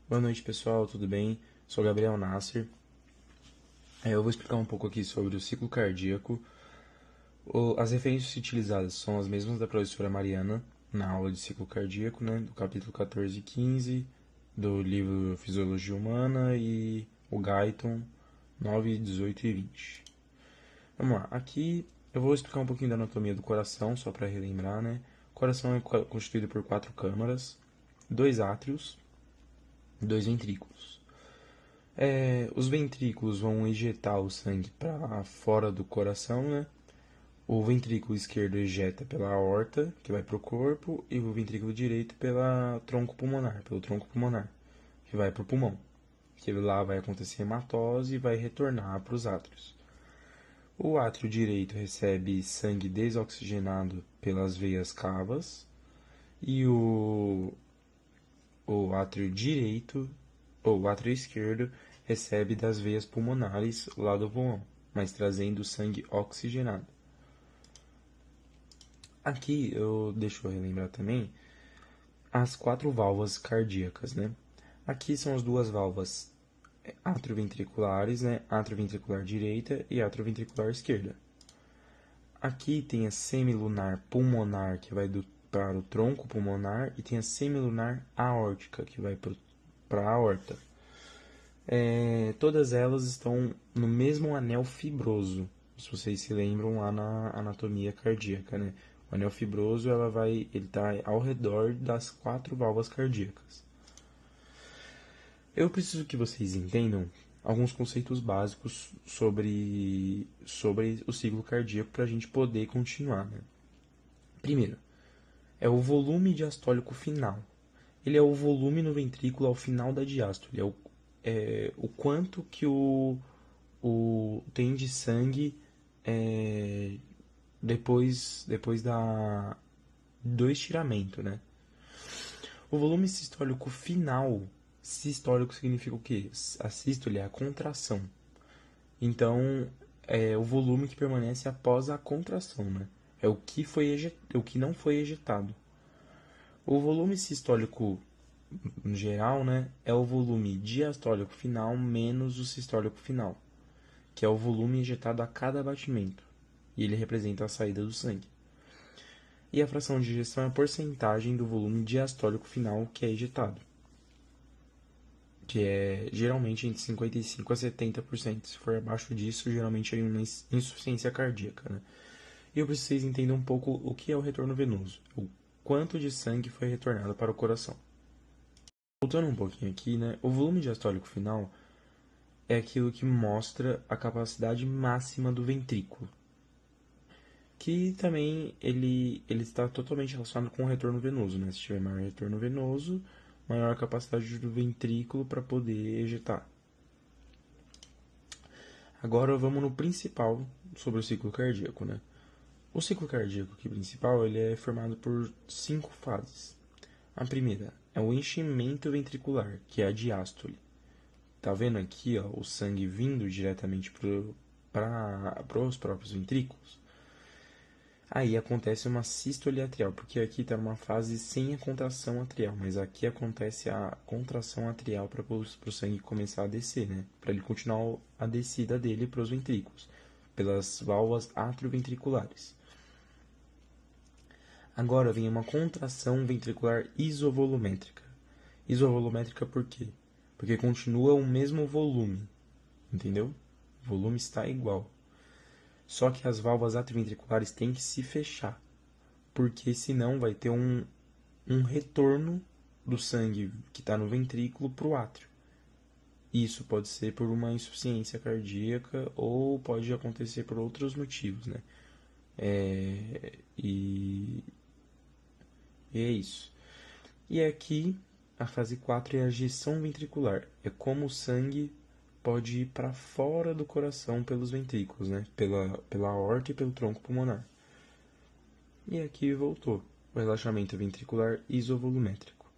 Boa noite, pessoal, tudo bem? Sou Gabriel Nasser. Eu vou explicar um pouco aqui sobre o ciclo cardíaco. As referências utilizadas são as mesmas da professora Mariana na aula de ciclo cardíaco, né, do capítulo 14 e 15, do livro Fisiologia Humana e o Guyton 9, 18 e 20. Vamos lá, aqui eu vou explicar um pouquinho da anatomia do coração, só para relembrar, né? O coração é constituído por quatro câmaras, dois átrios, dois ventrículos. Os ventrículos vão ejetar o sangue para fora do coração, né? O ventrículo esquerdo ejeta pela aorta, que vai para o corpo, e o ventrículo direito pelo tronco pulmonar, que vai para o pulmão. Que lá vai acontecer hematose e vai retornar para os átrios. O átrio direito recebe sangue desoxigenado pelas veias cavas e o átrio direito ou o átrio esquerdo recebe das veias pulmonares lá do pulmão, mas trazendo sangue oxigenado. Aqui deixo eu relembrar também as quatro válvulas cardíacas, né? Aqui são as duas válvulas atrioventriculares, né? Atrioventricular direita e atrioventricular esquerda. Aqui tem a semilunar pulmonar, que vai para o tronco pulmonar, e tem a semilunar aórtica, que vai para a aorta. Todas elas estão no mesmo anel fibroso, se vocês se lembram lá na anatomia cardíaca, né? O anel fibroso ele está ao redor das quatro válvulas cardíacas. Eu preciso que vocês entendam alguns conceitos básicos sobre o ciclo cardíaco para a gente poder continuar, né? Primeiro, é o volume diastólico final. Ele é o volume no ventrículo ao final da diástole. O quanto que tem de sangue é, depois do estiramento, né? O volume sistólico final, sistólico significa o quê? A sístole é a contração. Então, é o volume que permanece após a contração, né? É o que não foi ejetado. O volume sistólico no geral, né, é o volume diastólico final menos o sistólico final, que é o volume injetado a cada batimento, e ele representa a saída do sangue. E a fração de ejeção é a porcentagem do volume diastólico final que é ejetado, que é geralmente entre 55% a 70%. Se for abaixo disso, geralmente é uma insuficiência cardíaca, né? E eu preciso que vocês entendam um pouco o que é o retorno venoso, o quanto de sangue foi retornado para o coração. Voltando um pouquinho aqui, né? O volume diastólico final é aquilo que mostra a capacidade máxima do ventrículo, que também ele está totalmente relacionado com o retorno venoso, né? Se tiver maior retorno venoso, maior a capacidade do ventrículo para poder ejetar. Agora vamos no principal sobre o ciclo cardíaco, né? O ciclo cardíaco aqui principal ele é formado por 5 fases. A primeira é o enchimento ventricular, que é a diástole. Tá vendo aqui, ó, o sangue vindo diretamente para os próprios ventrículos? Aí acontece uma sístole atrial, porque aqui está numa fase sem a contração atrial, mas aqui acontece a contração atrial para o sangue começar a descer, né? Para ele continuar a descida dele para os ventrículos, pelas válvulas atrioventriculares. Agora vem uma contração ventricular isovolumétrica. Isovolumétrica por quê? Porque continua o mesmo volume, entendeu? O volume está igual. Só que as válvulas atrioventriculares têm que se fechar, porque senão vai ter um retorno do sangue que está no ventrículo para o átrio. Isso pode ser por uma insuficiência cardíaca ou pode acontecer por outros motivos, né? É, e, e é isso. E aqui, a fase 4 é a ejeção ventricular. É como o sangue pode ir para fora do coração pelos ventrículos, né? Pela aorta e pelo tronco pulmonar. E aqui voltou o relaxamento ventricular isovolumétrico,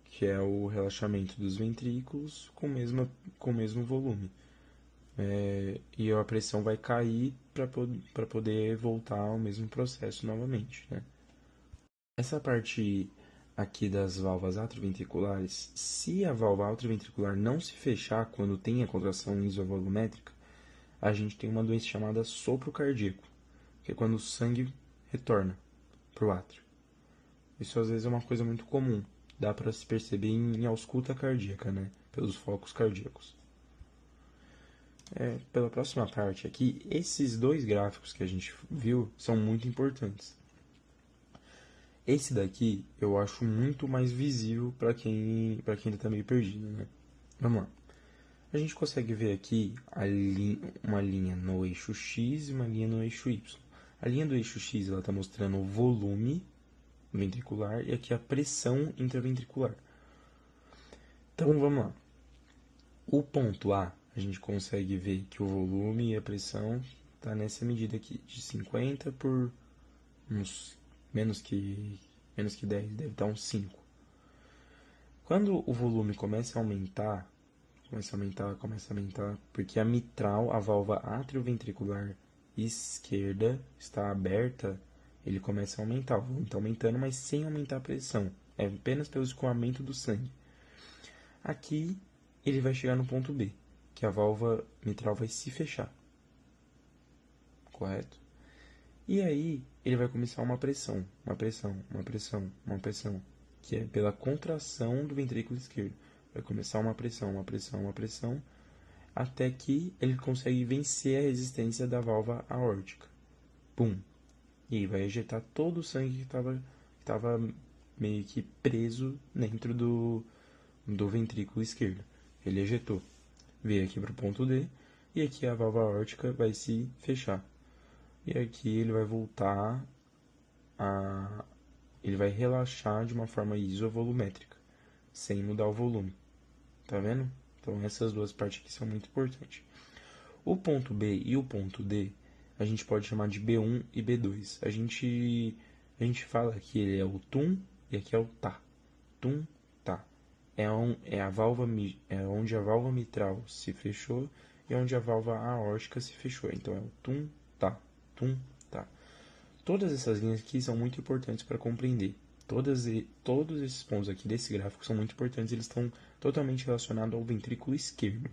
que é o relaxamento dos ventrículos com o mesmo volume. E a pressão vai cair para poder voltar ao mesmo processo novamente, né? Essa parte aqui das válvulas atrioventriculares, se a válvula atrioventricular não se fechar quando tem a contração isovolumétrica, a gente tem uma doença chamada sopro cardíaco, que é quando o sangue retorna para o átrio. Isso às vezes é uma coisa muito comum, dá para se perceber em ausculta cardíaca, né? Pelos focos cardíacos. Pela próxima parte aqui, esses dois gráficos que a gente viu são muito importantes. Esse daqui eu acho muito mais visível para quem ainda está meio perdido, né? Vamos lá. A gente consegue ver aqui uma linha no eixo X e uma linha no eixo Y. A linha do eixo X está mostrando o volume ventricular e aqui a pressão intraventricular. Então vamos lá. O ponto A, a gente consegue ver que o volume e a pressão está nessa medida aqui, de 50 por uns menos que 10, deve estar uns 5. Quando o volume começa a aumentar, porque a mitral, a válvula atrioventricular esquerda está aberta, ele começa a aumentar. O volume está aumentando, mas sem aumentar a pressão. É apenas pelo escoamento do sangue. Aqui ele vai chegar no ponto B, que a válvula mitral vai se fechar. Correto? E aí ele vai começar uma pressão, que é pela contração do ventrículo esquerdo. Vai começar uma pressão, até que ele consegue vencer a resistência da válvula aórtica. Pum! E aí vai ejetar todo o sangue que estava meio que preso dentro do ventrículo esquerdo. Ele ejetou. Veio aqui para o ponto D e aqui a válvula aórtica vai se fechar. E aqui ele vai voltar ele vai relaxar de uma forma isovolumétrica, sem mudar o volume. Tá vendo? Então essas duas partes aqui são muito importantes. O ponto B e o ponto D, a gente pode chamar de B1 e B2. A gente fala que ele é o tum e aqui é o tá. Tum, tá. É onde a válvula mitral se fechou e onde a válvula aórtica se fechou. Então é o tum, tá. Tum, tá. Todas essas linhas aqui são muito importantes para compreender. Todos esses pontos aqui desse gráfico são muito importantes, eles estão totalmente relacionados ao ventrículo esquerdo.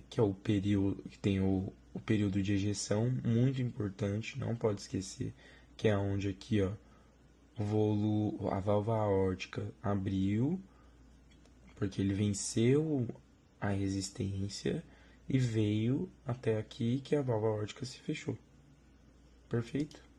Que é o período que tem o período de ejeção, muito importante, não pode esquecer, que é onde aqui, ó, a válvula aórtica abriu, porque ele venceu a resistência e veio até aqui que a válvula aórtica se fechou. Perfeito?